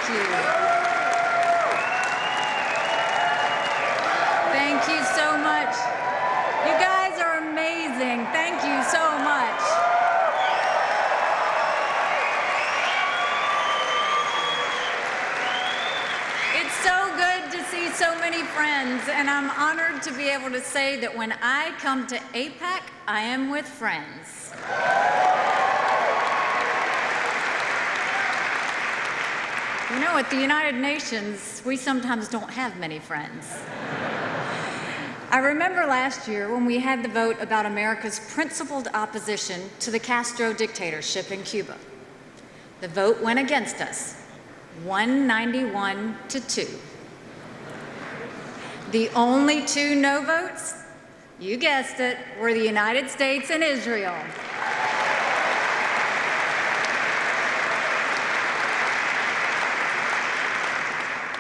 you. Thank you so much. You guys are amazing. Thank you so much. It's so good to see so many friends, and I'm honored to be able to say that when I come to APEC, I am with friends. You know, at the United Nations, we sometimes don't have many friends. I remember last year when we had the vote about America's principled opposition to the Castro dictatorship in Cuba. The vote went against us, 191 to 2. The only two no votes, you guessed it, were the United States and Israel.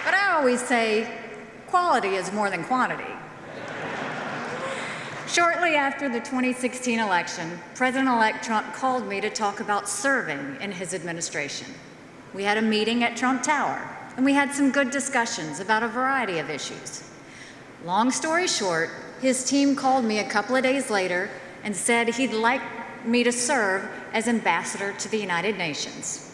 But I always say, quality is more than quantity. Shortly after the 2016 election, President-elect Trump called me to talk about serving in his administration. We had a meeting at Trump Tower, and we had some good discussions about a variety of issues. Long story short, his team called me a couple of days later and said he'd like me to serve as ambassador to the United Nations.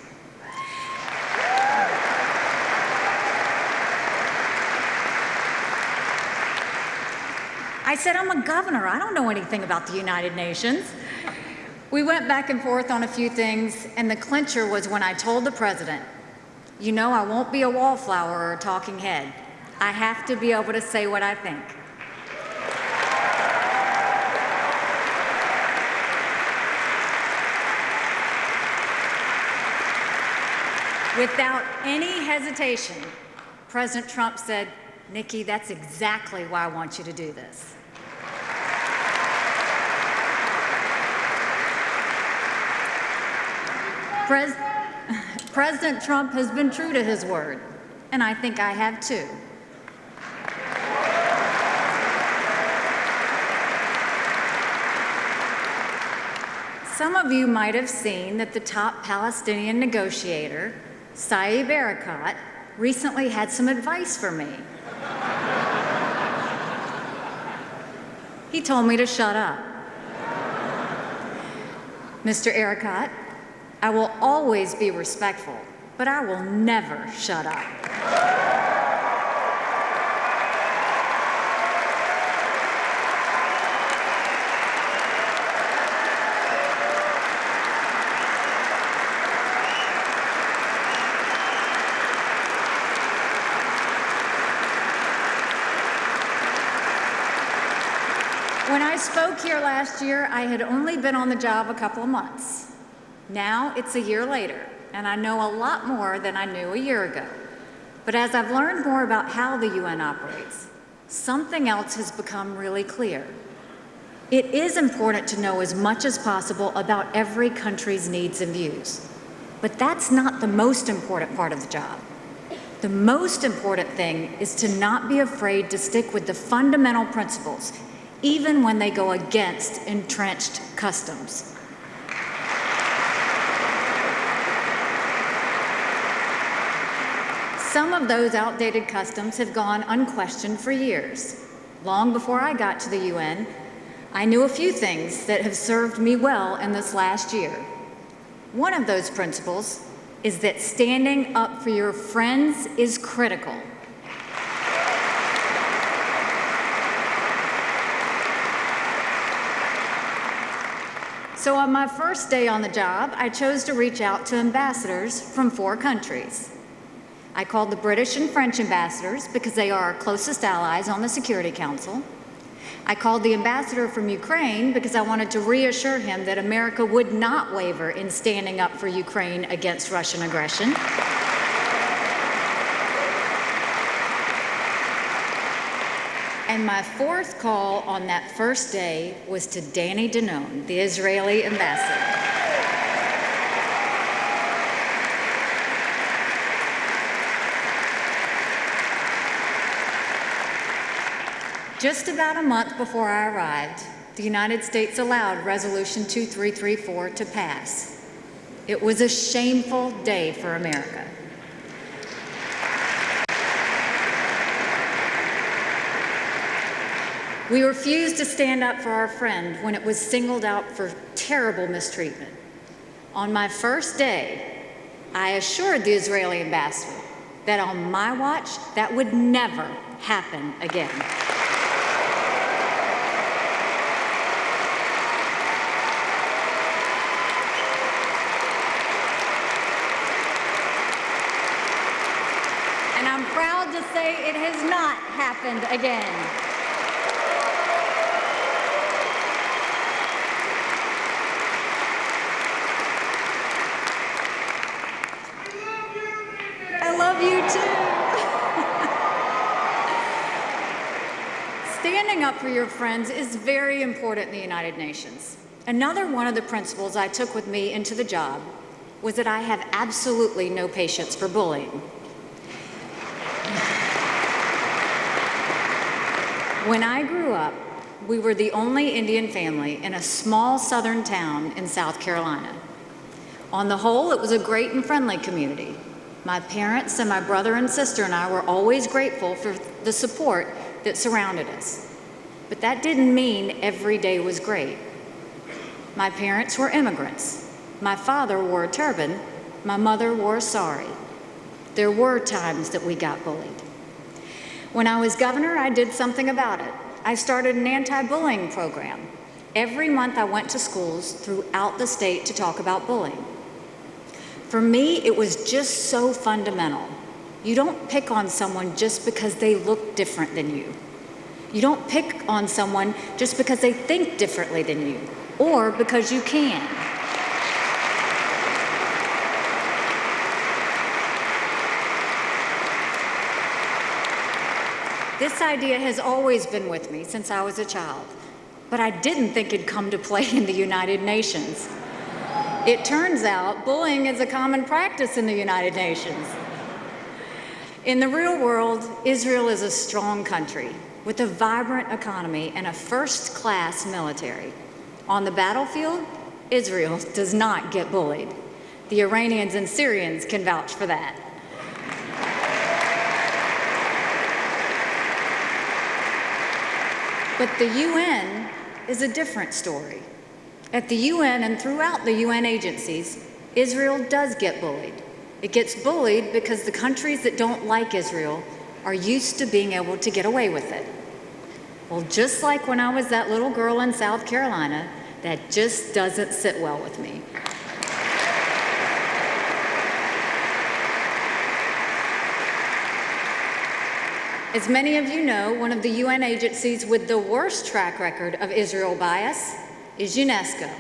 I said, I'm a governor. I don't know anything about the United Nations. We went back and forth on a few things, and the clincher was when I told the president, you know, I won't be a wallflower or a talking head. I have to be able to say what I think. Without any hesitation, President Trump said, Nikki, that's exactly why I want you to do this. President Trump has been true to his word, and I think I have too. Some of you might have seen that the top Palestinian negotiator, Saeb Erekat, recently had some advice for me. He told me to shut up. Mr. Erekat, I will always be respectful, but I will never shut up. When I spoke here last year, I had only been on the job a couple of months. Now it's a year later, and I know a lot more than I knew a year ago. But as I've learned more about how the UN operates, something else has become really clear. It is important to know as much as possible about every country's needs and views. But that's not the most important part of the job. The most important thing is to not be afraid to stick with the fundamental principles, even when they go against entrenched customs. Some of those outdated customs have gone unquestioned for years. Long before I got to the UN, I knew a few things that have served me well in this last year. One of those principles is that standing up for your friends is critical. So on my first day on the job, I chose to reach out to ambassadors from 4 countries. I called the British and French ambassadors because they are our closest allies on the Security Council. I called the ambassador from Ukraine because I wanted to reassure him that America would not waver in standing up for Ukraine against Russian aggression. And my 4th call on that first day was to Danny Danon, the Israeli ambassador. Just about a month before I arrived, the United States allowed Resolution 2334 to pass. It was a shameful day for America. We refused to stand up for our friend when it was singled out for terrible mistreatment. On my first day, I assured the Israeli ambassador that on my watch, that would never happen again. And I'm proud to say it has not happened again. I love you too. Standing up for your friends is very important in the United Nations. Another one of the principles I took with me into the job was that I have absolutely no patience for bullying. When I grew up, we were the only Indian family in a small southern town in South Carolina. On the whole, it was a great and friendly community. My parents and my brother and sister and I were always grateful for the support that surrounded us. But that didn't mean every day was great. My parents were immigrants. My father wore a turban. My mother wore a sari. There were times that we got bullied. When I was governor, I did something about it. I started an anti-bullying program. Every month I went to schools throughout the state to talk about bullying. For me, it was just so fundamental. You don't pick on someone just because they look different than you. You don't pick on someone just because they think differently than you, or because you can. This idea has always been with me since I was a child, but I didn't think it'd come to play in the United Nations. It turns out bullying is a common practice in the United Nations. In the real world, Israel is a strong country with a vibrant economy and a first-class military. On the battlefield, Israel does not get bullied. The Iranians and Syrians can vouch for that. But the UN is a different story. At the UN and throughout the UN agencies, Israel does get bullied. It gets bullied because the countries that don't like Israel are used to being able to get away with it. Well, just like when I was that little girl in South Carolina, that just doesn't sit well with me. As many of you know, one of the UN agencies with the worst track record of Israel bias is UNESCO.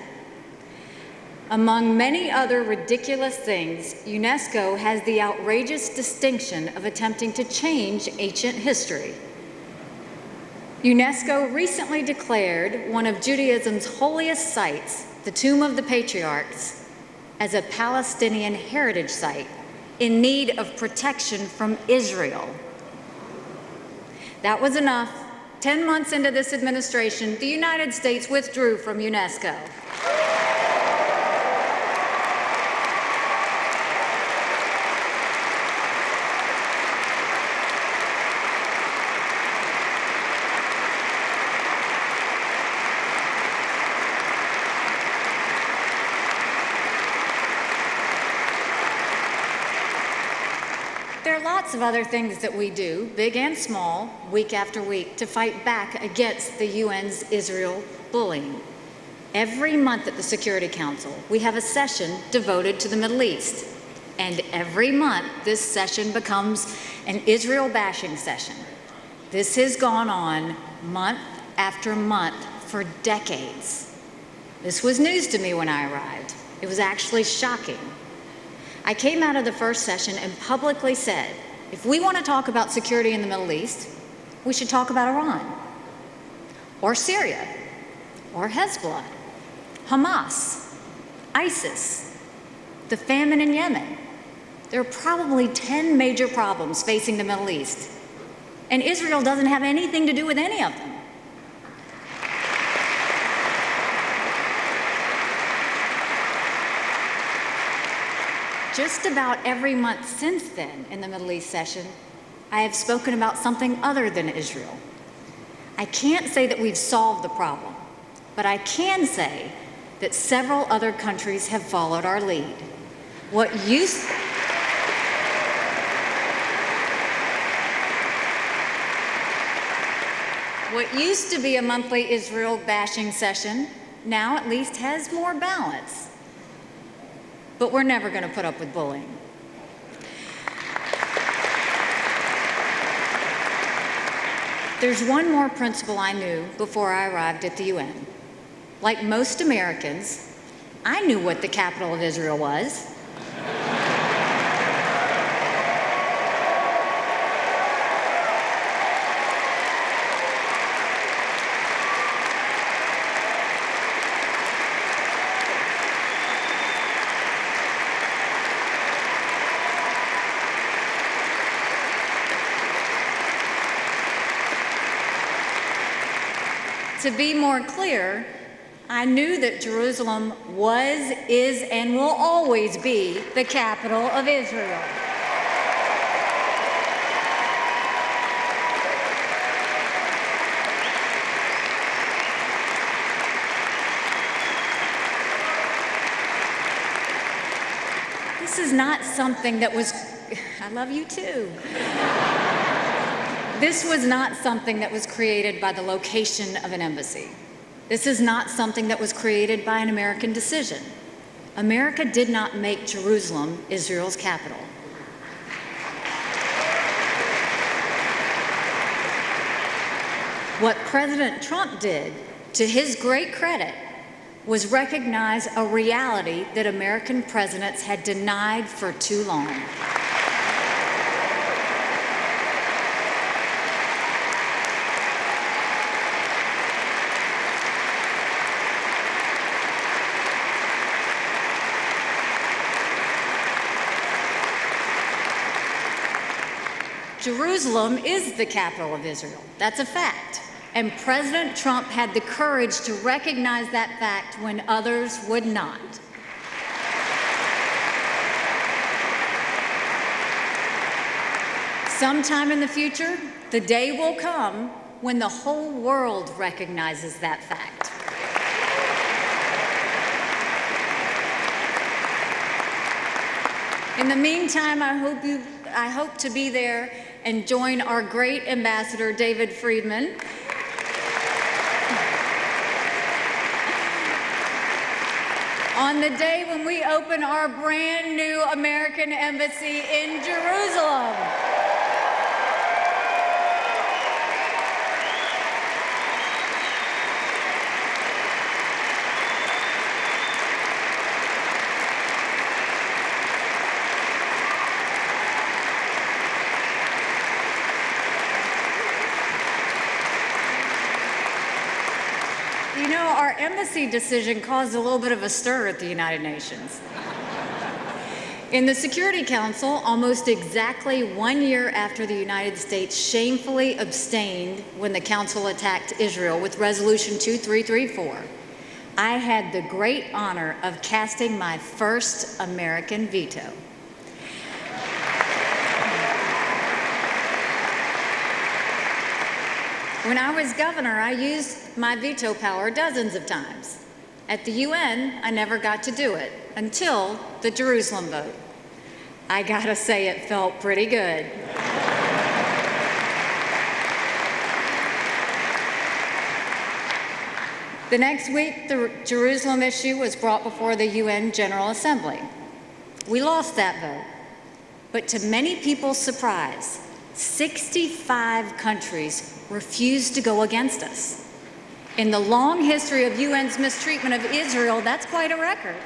Among many other ridiculous things, UNESCO has the outrageous distinction of attempting to change ancient history. UNESCO recently declared one of Judaism's holiest sites, the Tomb of the Patriarchs, as a Palestinian heritage site in need of protection from Israel. That was enough. 10 months into this administration, the United States withdrew from UNESCO. There are lots of other things that we do, big and small, week after week, to fight back against the UN's Israel bullying. Every month at the Security Council, we have a session devoted to the Middle East. And every month, this session becomes an Israel bashing session. This has gone on month after month for decades. This was news to me when I arrived. It was actually shocking. I came out of the first session and publicly said, if we want to talk about security in the Middle East, we should talk about Iran, or Syria, or Hezbollah, Hamas, ISIS, the famine in Yemen. There are probably 10 major problems facing the Middle East, and Israel doesn't have anything to do with any of them. Just about every month since then in the Middle East session, I have spoken about something other than Israel. I can't say that we've solved the problem, but I can say that several other countries have followed our lead. What used to be a monthly Israel bashing session now at least has more balance. But we're never going to put up with bullying. There's one more principle I knew before I arrived at the UN. Like most Americans, I knew what the capital of Israel was. To be more clear, I knew that Jerusalem was, is, and will always be the capital of Israel. This is not something that was, I love you too. This was not something that was created by the location of an embassy. This is not something that was created by an American decision. America did not make Jerusalem Israel's capital. What President Trump did, to his great credit, was recognize a reality that American presidents had denied for too long. Jerusalem is the capital of Israel. That's a fact. And President Trump had the courage to recognize that fact when others would not. Sometime in the future, the day will come when the whole world recognizes that fact. In the meantime, I hope to be there and join our great ambassador, David Friedman, on the day when we open our brand new American embassy in Jerusalem. You know, our embassy decision caused a little bit of a stir at the United Nations. In the Security Council, almost exactly 1 year after the United States shamefully abstained when the Council attacked Israel with Resolution 2334, I had the great honor of casting my first American veto. When I was governor, I used my veto power dozens of times. At the UN, I never got to do it until the Jerusalem vote. I gotta say, it felt pretty good. The next week, the Jerusalem issue was brought before the UN General Assembly. We lost that vote, but to many people's surprise, 65 countries refused to go against us. In the long history of UN's mistreatment of Israel, that's quite a record.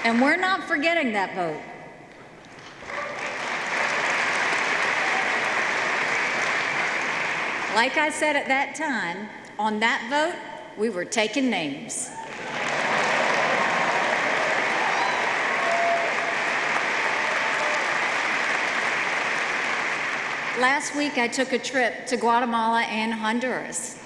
And we're not forgetting that vote. Like I said at that time, on that vote, we were taking names. Last week, I took a trip to Guatemala and Honduras.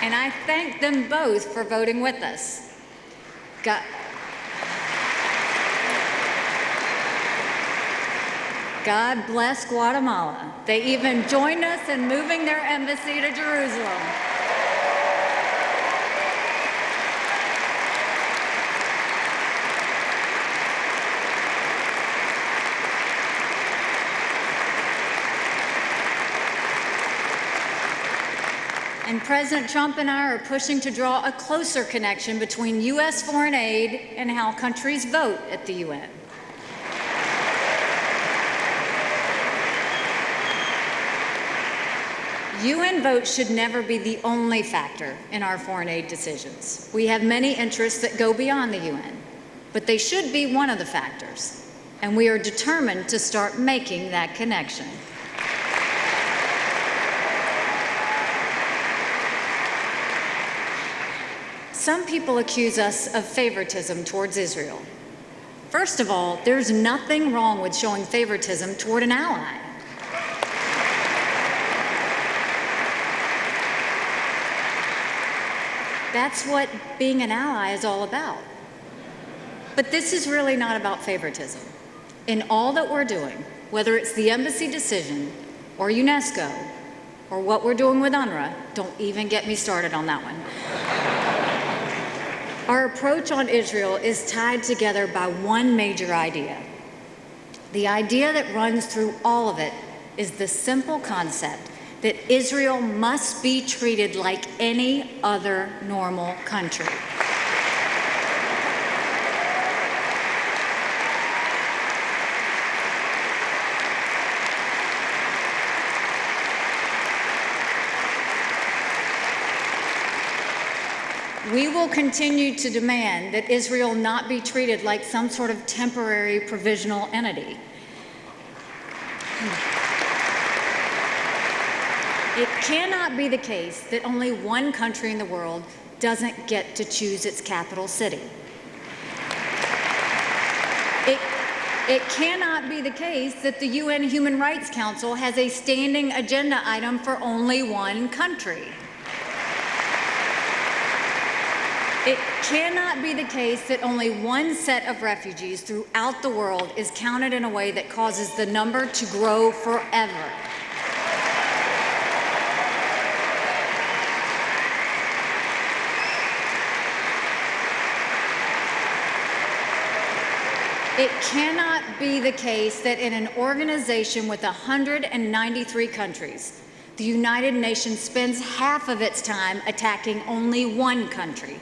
And I thank them both for voting with us. God bless Guatemala. They even joined us in moving their embassy to Jerusalem. And President Trump and I are pushing to draw a closer connection between U.S. foreign aid and how countries vote at the UN. UN votes should never be the only factor in our foreign aid decisions. We have many interests that go beyond the UN, but they should be one of the factors, and we are determined to start making that connection. Some people accuse us of favoritism towards Israel. First of all, there's nothing wrong with showing favoritism toward an ally. That's what being an ally is all about. But this is really not about favoritism. In all that we're doing, whether it's the embassy decision or UNESCO or what we're doing with UNRWA, don't even get me started on that one. Our approach on Israel is tied together by one major idea. The idea that runs through all of it is the simple concept that Israel must be treated like any other normal country. We will continue to demand that Israel not be treated like some sort of temporary provisional entity. It cannot be the case that only one country in the world doesn't get to choose its capital city. It cannot be the case that the UN Human Rights Council has a standing agenda item for only one country. It cannot be the case that only one set of refugees throughout the world is counted in a way that causes the number to grow forever. It cannot be the case that in an organization with 193 countries, the United Nations spends half of its time attacking only one country.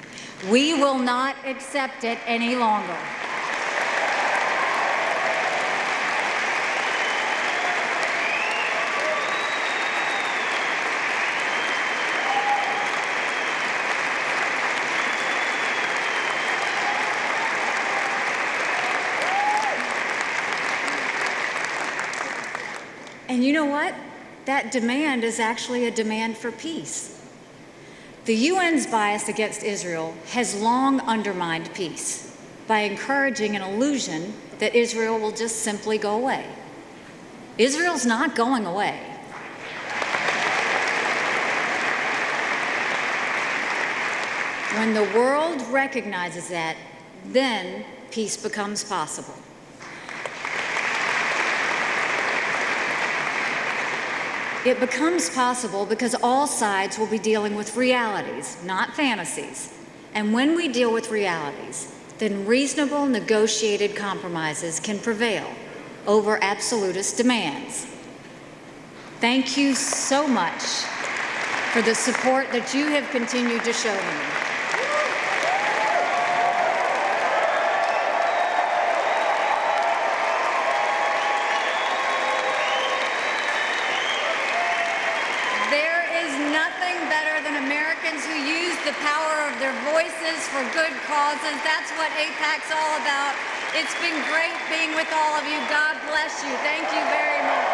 We will not accept it any longer. And you know what? That demand is actually a demand for peace. The UN's bias against Israel has long undermined peace by encouraging an illusion that Israel will just simply go away. Israel's not going away. When the world recognizes that, then peace becomes possible. It becomes possible because all sides will be dealing with realities, not fantasies. And when we deal with realities, then reasonable negotiated compromises can prevail over absolutist demands. Thank you so much for the support that you have continued to show me. Who use the power of their voices for good causes. That's what AIPAC's all about. It's been great being with all of you. God bless you. Thank you very much.